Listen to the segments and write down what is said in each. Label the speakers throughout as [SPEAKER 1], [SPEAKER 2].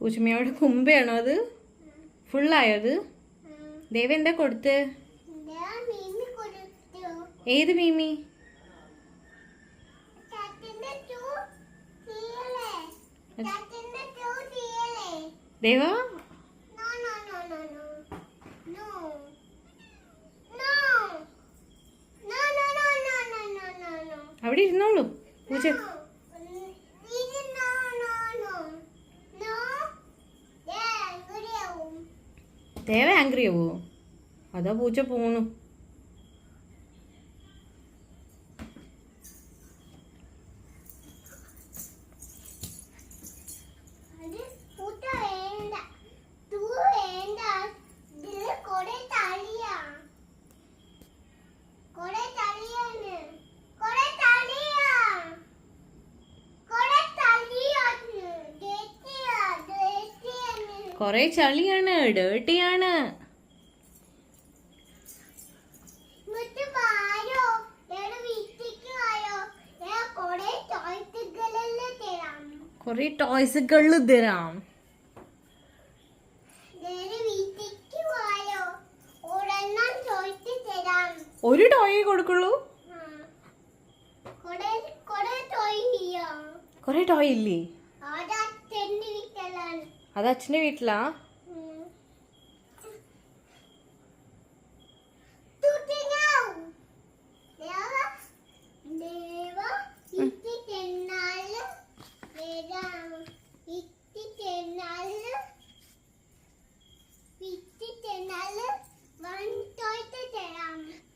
[SPEAKER 1] പൂച്ചമ്മയോട് കുമ്പയാണോ അത്? ഫുള്ളായോ അത്? ദേവ എന്താ കൊടുത്ത്? ഏത് മീമി? ദേവ അവിടെ ഇരുന്നോളൂ പൂച്ച. ദേവ ആംഗ്രി ആവോ? അതാ പൂച്ച പോണു. കൊറേ ചളിയാണ്, ഡേർട്ടിയാണ്. കൊറേ ടോയ്സുകൾ തരാം. ഒരു ടോയേ കൊടുക്കുള്ളൂ? കൊറേ ടോയ് ഇല്ലേ? അത് അച്ഛന്റെ വീട്ടിലാ?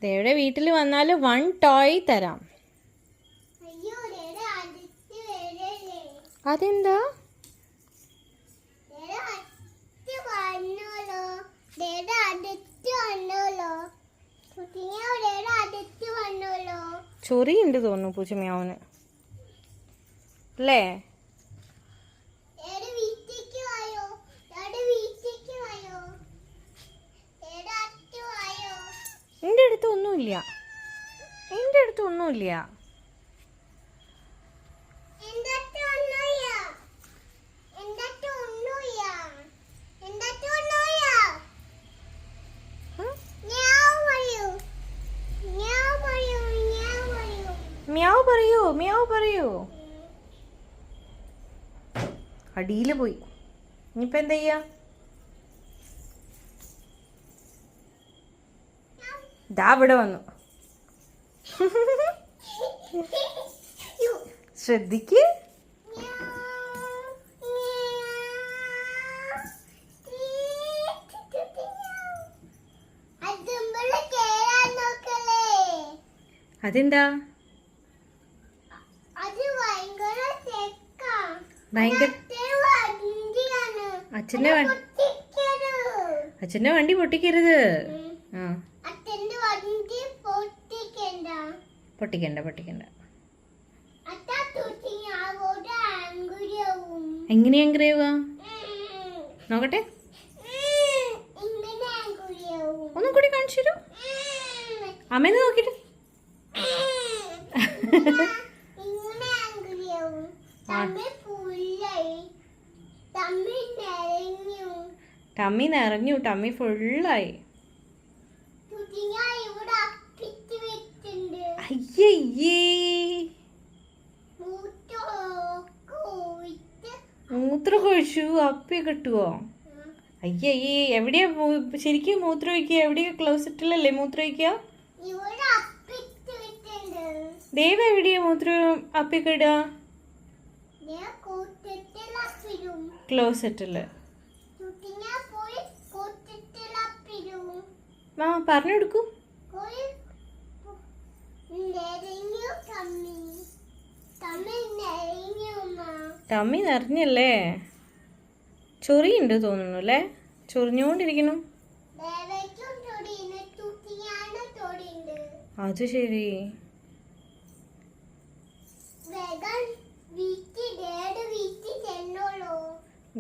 [SPEAKER 1] ദേവയുടെ വീട്ടിൽ വന്നാൽ 1 ടോയ് തരാം. അതെന്താ? ചൊറിയുണ്ട് തോന്നുന്നു പൂച്ചമ്യാവന് അല്ലേ? എൻ്റെ അടുത്ത് ഒന്നുമില്ല, എൻ്റെ അടുത്ത് ഒന്നുമില്ല. മ്യാവ് പറയൂ, മ്യാവ് പറയൂ. അടിയില് പോയി. ഇനിയിപ്പോ എന്താ ചെയ്യാ? ദാ ഇവിടെ വന്നു. ശ്രദ്ധിക്ക്. അതെന്താ? ഭയങ്കര അച്ഛന്റെ വണ്ടി പൊട്ടിക്കരുത്. പൊട്ടിക്കണ്ട പൊട്ടിക്കണ്ട. എങ്ങനെ ആംഗ്രി ആവുക? നോക്കട്ടെ, ഒന്നും കൂടി കാണിച്ചു തരൂ. അമ്മേന്ന് നോക്കിട്ട്. ടമ്മി നിറഞ്ഞു, ടമ്മി ഫുള്ളായി. അയ്യയ്യേ, മൂത്രം കഴിച്ചു. അപ്പി കിട്ടുവോ? അയ്യയ്യേ, എവിടെയാ ശരിക്കും മൂത്രം ഒഴിക്കുക? എവിടെയാ? ക്ലോസറ്റിലല്ലേ മൂത്രം ഒഴിക്കുക? ദേവ എവിടെയാ മൂത്രം അപ്പിയൊക്കെ ഇടുക? ക്ലോസറ്റില്. ആ പറഞ്ഞു കൊടുക്കൂ. ടമ്മി നിറഞ്ഞല്ലേ? ചൊറിയുണ്ട് തോന്നുന്നു അല്ലേ? ചൊറിഞ്ഞോണ്ടിരിക്കുന്നു. അത് ശരി.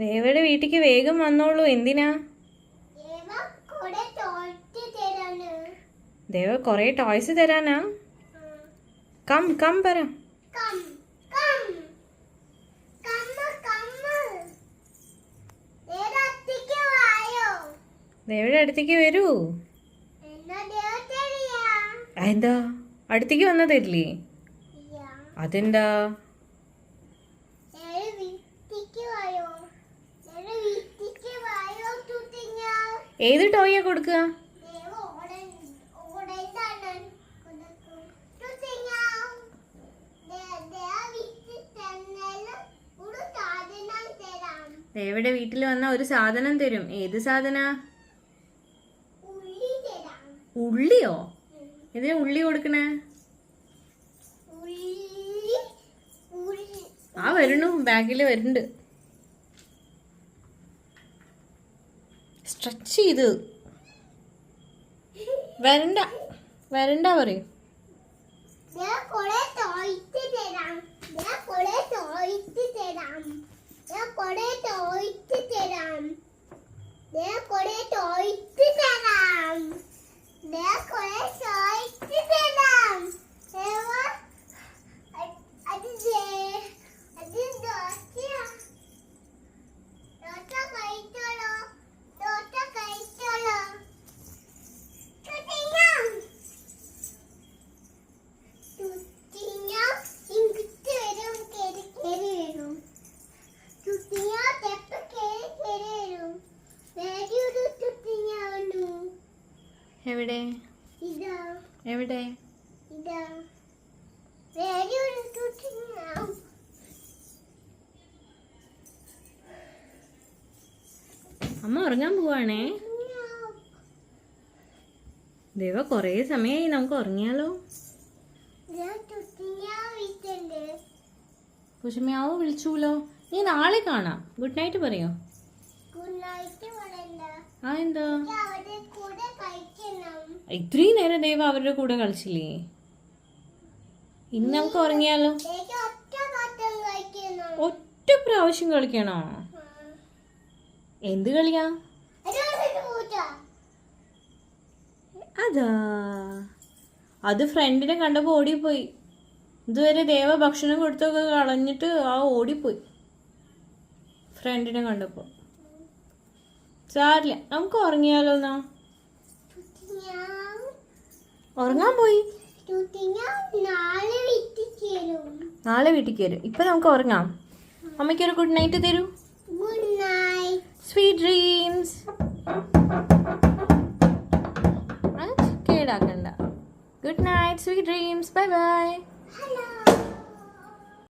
[SPEAKER 1] ദേവയുടെ വീട്ടിക്ക് വേഗം വന്നോളൂ. എന്തിനാ? ദേവ കൊറേ ടോയ്സ് തരാനാ? കം കം പറ. ദേവയുടെ അടുത്തേക്ക് വരൂ. എന്താ അടുത്തേക്ക് വന്നാ തരില്ലേ? അതെന്താ? ഏത് ടോയാ കൊടുക്കുക? ദേവയുടെ വീട്ടിൽ വന്ന ഒരു സാധനം തരും. ഏത് സാധന? ഉള്ളിയോ? ഇതിന് ഉള്ളി കൊടുക്കണേ? ആ വരണു, ബാഗില് വരുന്നുണ്ട്. സ്ട്രെച്ച് ചെയ്ത് വരണ്ട വരണ്ട പറയും. എവിടെ എവിടെ? അമ്മ ഉറങ്ങാൻ പോവാണേ. ദേവ കൊറേ സമയായി, നമുക്ക് ഉറങ്ങിയാലോ? കുശുമ്യാവോ വിളിച്ചൂലോ. നീ നാളെ കാണാം. ഗുഡ് നൈറ്റ് പറയോ? ആ എന്താ ഇത്രയും നേരം ദേവ അവരുടെ കൂടെ കളിച്ചില്ലേ? ഇന്ന് നമുക്ക് ഉറങ്ങിയാലോ? ഒറ്റ പ്രാവശ്യം കളിക്കണോ? എന്ത് കളിയാ? അതാ അത് ഫ്രണ്ടിനെ കണ്ടപ്പോ ഓടിപ്പോയി. ഇതുവരെ ദേവ ഭക്ഷണം കൊടുത്തൊക്കെ കളഞ്ഞിട്ട് ആ ഓടിപ്പോയി ഫ്രണ്ടിനെ കണ്ടപ്പോ. സാരില്ല, നമുക്ക് ഉറങ്ങിയാലോ? എന്നാ ഉറങ്ങാൻ പോയി. നാളെ വീട്ടിൽ കയറും. ഇപ്പൊ നമുക്ക് ഉറങ്ങാം. അമ്മയ്ക്കൊരു ഗുഡ് നൈറ്റ് തരൂ. Sweet dreams. കേടാക്കണ്ട. Good night, sweet dreams. Bye by.